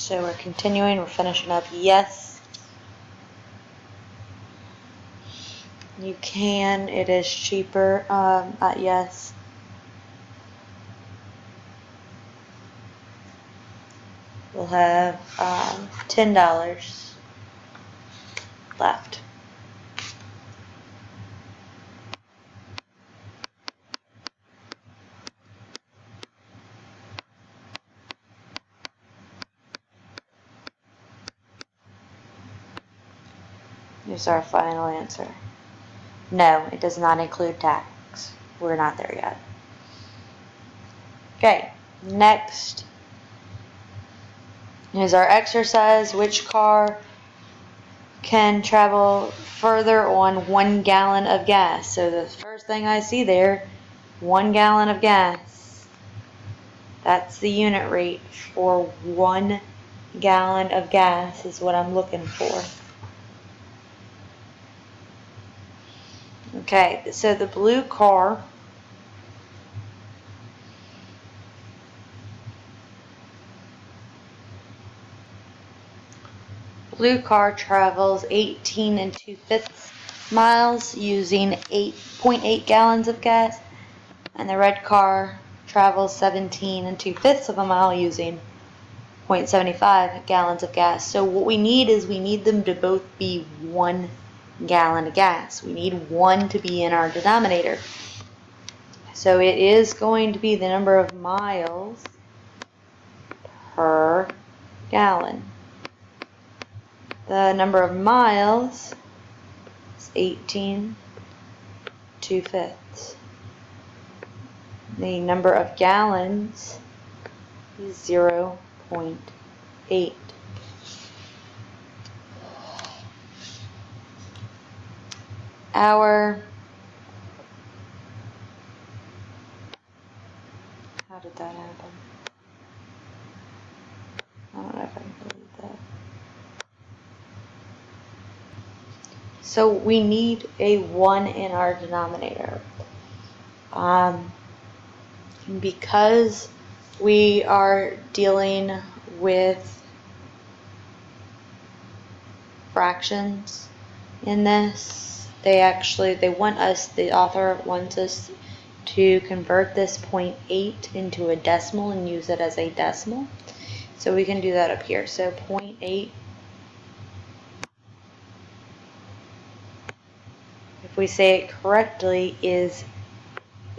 So we're continuing, we're finishing up yes. You can, it is cheaper at yes. We'll have $10 left. Here's our final answer. No, it does not include tax. We're not there yet. Okay, next is our exercise. Which car can travel further on 1 gallon of gas? So the first thing I see there, 1 gallon of gas. That's the unit rate for 1 gallon of gas is what I'm looking for. Okay, so the blue car travels 18 2/5 miles using 8.8 gallons of gas, and the red car travels 17 2/5 of a mile using 0.75 gallons of gas. So what we need is we need them to both be 1 gallon of gas. We need one to be in our denominator. So it is going to be the number of miles per gallon. The number of miles is 18 2/5. The number of gallons is 0.8. How did that happen? I don't know if I can believe that. So we need a 1 in our denominator. Because we are dealing with fractions in this, the author wants us to convert this 0.8 into a decimal and use it as a decimal. So we can do that up here. So 0.8, if we say it correctly, is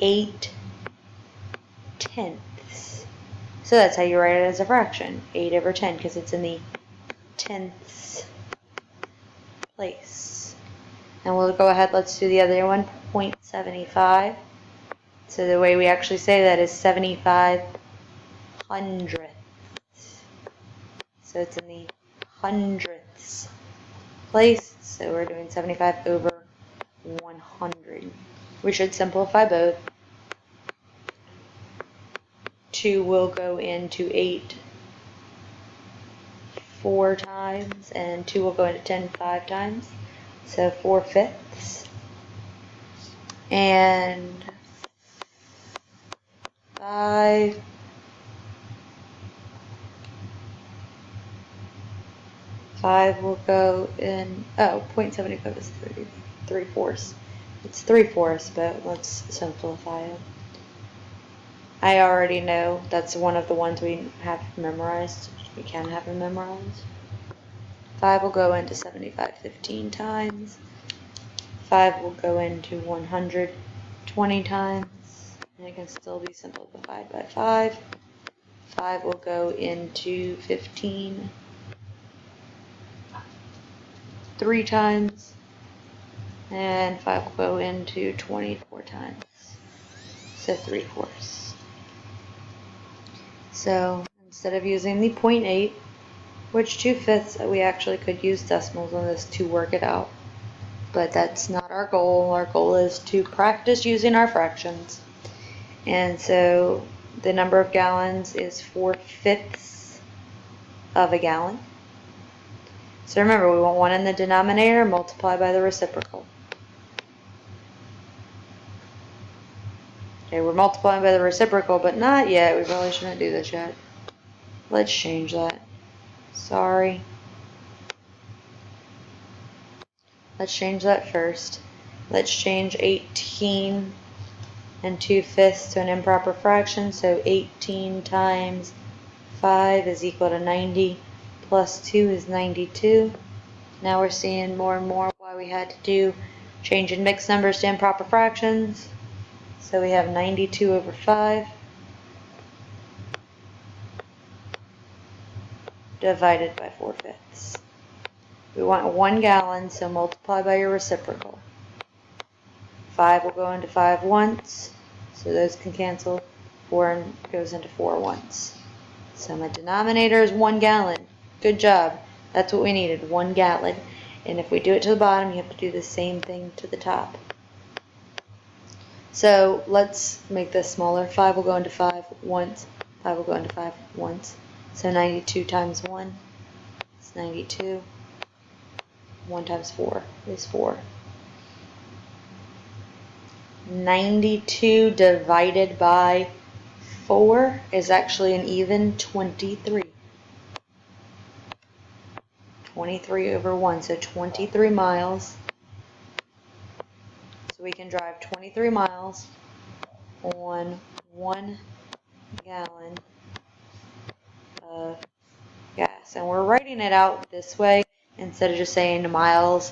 8/10. So that's how you write it as a fraction, 8/10, because it's in the tenths place. And we'll go ahead, let's do the other one, 0.75. So the way we actually say that is 75 hundredths. So it's in the hundredths place. So we're doing 75 over 100. We should simplify both. 2 will go into 8 4 times, and 2 will go into 10 5 times. So 4/5. And 5 will go in, 0.75 is 3/4. It's 3/4, but let's simplify it. I already know that's one of the ones we have memorized. We can have them memorized. 5 will go into 75 15 times. 5 will go into 100 20 times. And it can still be simplified by 5. 5 will go into 15 3 times. And 5 will go into 24 times. So 3/4. So instead of using the 0.8, which 2/5, we actually could use decimals on this to work it out. But that's not our goal. Our goal is to practice using our fractions. And so the number of gallons is 4/5 of a gallon. So remember, we want 1 in the denominator, multiply by the reciprocal. Okay, we're multiplying by the reciprocal, but not yet. We probably shouldn't do this yet. Let's change that. Sorry. Let's change that first. Let's change 18 and 2/5 to an improper fraction. So 18 times 5 is equal to 90 plus 2 is 92. Now we're seeing more and more why we had to do changing mixed numbers to improper fractions. So we have 92 over 5 divided by 4/5. We want 1 gallon, so multiply by your reciprocal. 5 will go into 5 once, so those can cancel. 4 goes into 4 once. So my denominator is 1 gallon. Good job. That's what we needed, 1 gallon. And if we do it to the bottom, you have to do the same thing to the top. So let's make this smaller. 5 will go into 5 once. 5 will go into 5 once. So 92 times 1 is 92. 1 times 4 is 4. 92 divided by 4 is actually an even 23. 23 over 1, so 23 miles. So we can drive 23 miles on 1 gallon of gas. And we're writing it out this way instead of just saying miles,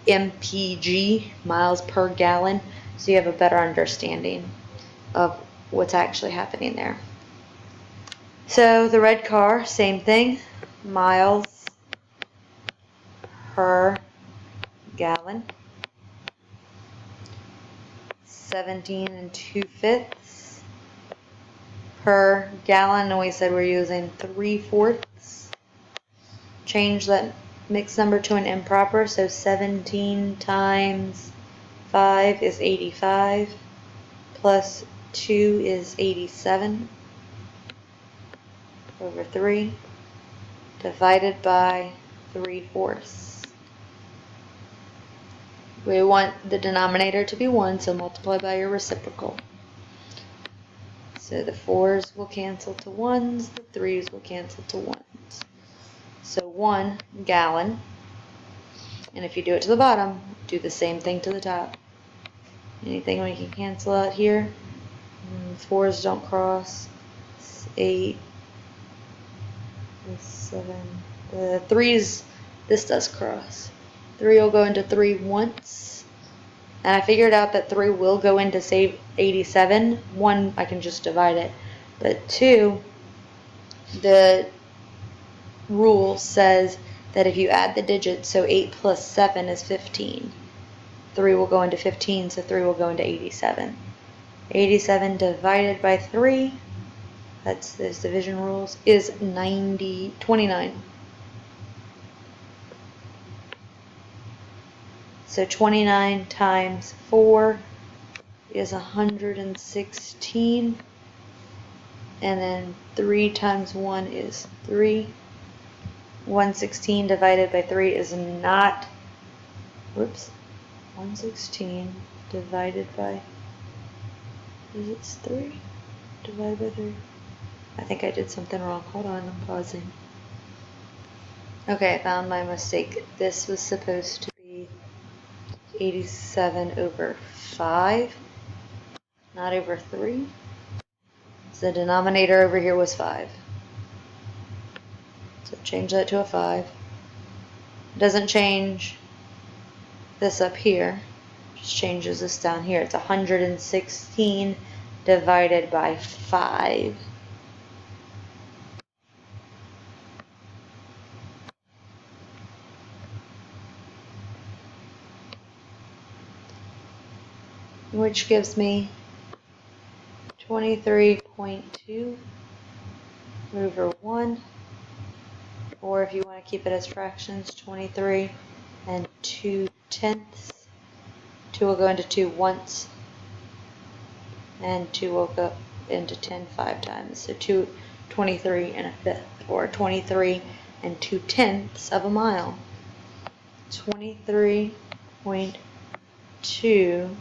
MPG, miles per gallon, so you have a better understanding of what's actually happening there. So the red car, same thing, miles per gallon. 17 and 2/5 per gallon, and we said we're using 3/4. Change that mixed number to an improper, so 17 times 5 is 85, plus 2 is 87 over 3, divided by 3/4. We want the denominator to be 1, so multiply by your reciprocal. So the 4's will cancel to 1's, the 3's will cancel to 1's. So 1 gallon, and if you do it to the bottom, do the same thing to the top. Anything we can cancel out here? 4's don't cross. 8, 7, the 3's, this does cross. 3 will go into 3 once. And I figured out that 3 will go into, say, 87. 1, I can just divide it. But 2, the rule says that if you add the digits, so 8 plus 7 is 15. 3 will go into 15, so 3 will go into 87. 87 divided by 3, that's those division rules, is 29. So 29 times 4 is 116. And then 3 times 1 is 3. 116 divided by 3 is not, 116 divided by, is it 3? Divided by 3. I think I did something wrong. Hold on, I'm pausing. Okay, I found my mistake. This was supposed to be 87 over 5, not over 3. So the denominator over here was 5. So change that to a 5. It doesn't change this up here, just changes this down here. It's 116 divided by 5. Which gives me 23.2 over 1, or if you want to keep it as fractions, 23 and 2/10. 2 will go into 2 once, and 2 will go into 10 5 times. So 23 and a fifth, or 23 and 2/10 of a mile. 23.2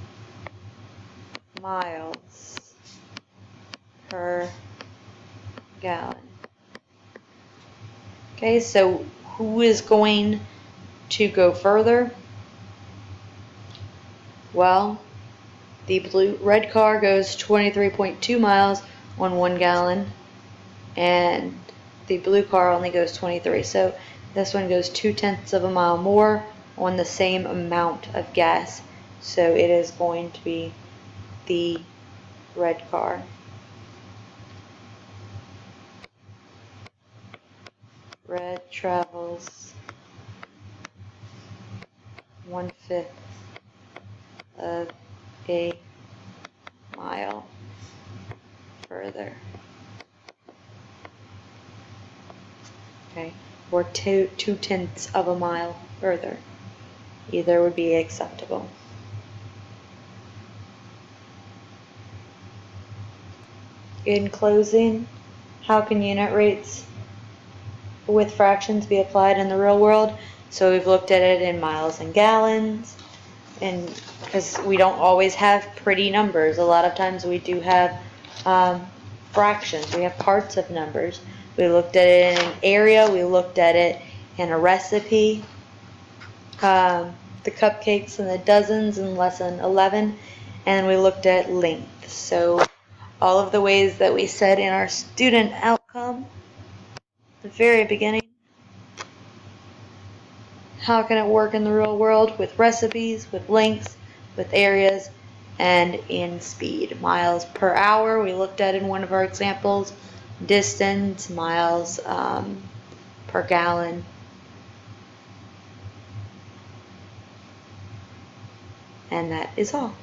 miles per gallon. Okay, so who is going to go further? Well, the red car goes 23.2 miles on 1 gallon, and the blue car only goes 23. So this one goes 2/10 of a mile more on the same amount of gas. So it is going to be the red car. Red travels 1/5 of a mile further. Okay, or 2/10 of a mile further. Either would be acceptable. In closing, how can unit rates with fractions be applied in the real world? So we've looked at it in miles and gallons, and because we don't always have pretty numbers, a lot of times we do have fractions, we have parts of numbers. We looked at it in an area, we looked at it in a recipe, the cupcakes and the dozens in lesson 11, and we looked at length. So all of the ways that we said in our student outcome at the very beginning, how can it work in the real world with recipes, with lengths, with areas, and in speed. Miles per hour, we looked at in one of our examples, distance, miles per gallon. And that is all.